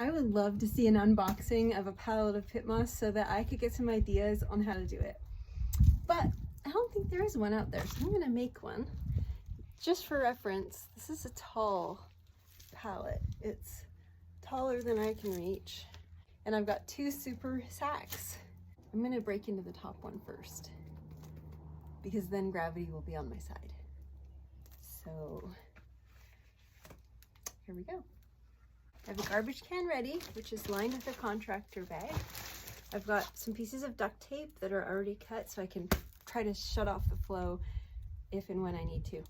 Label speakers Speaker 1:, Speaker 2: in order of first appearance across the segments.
Speaker 1: I would love to see an unboxing of a pallet of Pittmoss so that I could get some ideas on how to do it. But I don't think there is one out there, so I'm gonna make one. Just for reference, this is a tall pallet. It's taller than I can reach. And I've got 2 super sacks. I'm gonna break into the top one first, because then gravity will be on my side. So here we go. I have a garbage can ready, which is lined with a contractor bag. I've got some pieces of duct tape that are already cut so I can try to shut off the flow if and when I need to.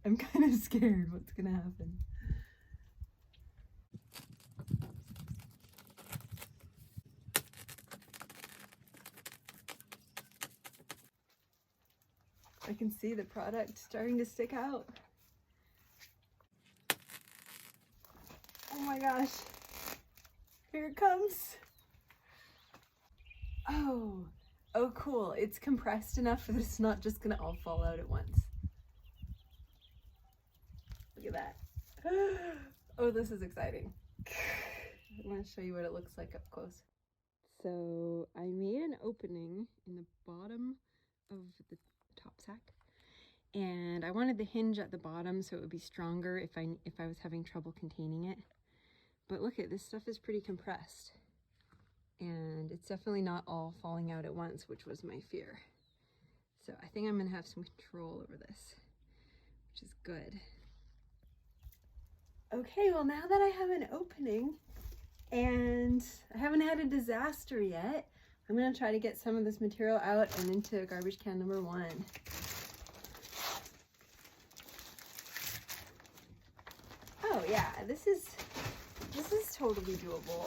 Speaker 1: I'm kind of scared what's gonna happen. I can see the product starting to stick out. Oh my gosh, here it comes. Oh cool, it's compressed enough that it's not just gonna all fall out at once. Look at that. Oh, this is exciting. I'm gonna show you what it looks like up close. So I made an opening in the bottom of the top sack, and I wanted the hinge at the bottom so it would be stronger if I was having trouble containing it. But look at this stuff is pretty compressed, and it's definitely not all falling out at once, which was my fear. So I think I'm gonna have some control over this, which is good. Okay, well, now that I have an opening and I haven't had a disaster yet, I'm gonna try to get some of this material out and into garbage can number 1. Oh yeah, this is totally doable.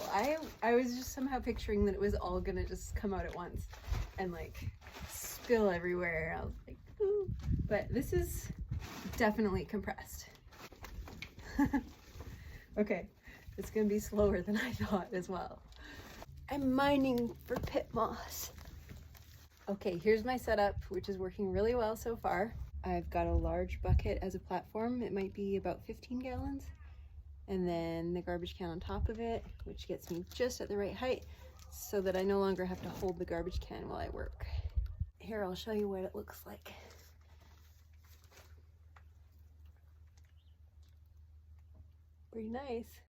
Speaker 1: I was just somehow picturing that it was all gonna just come out at once and like spill everywhere. I was like, ooh. But this is definitely compressed. Okay, it's gonna be slower than I thought as well. I'm mining for Pittmoss. Okay, here's my setup, which is working really well so far. I've got a large bucket as a platform. It might be about 15 gallons. And then the garbage can on top of it, which gets me just at the right height so that I no longer have to hold the garbage can while I work. Here, I'll show you what it looks like. Pretty nice.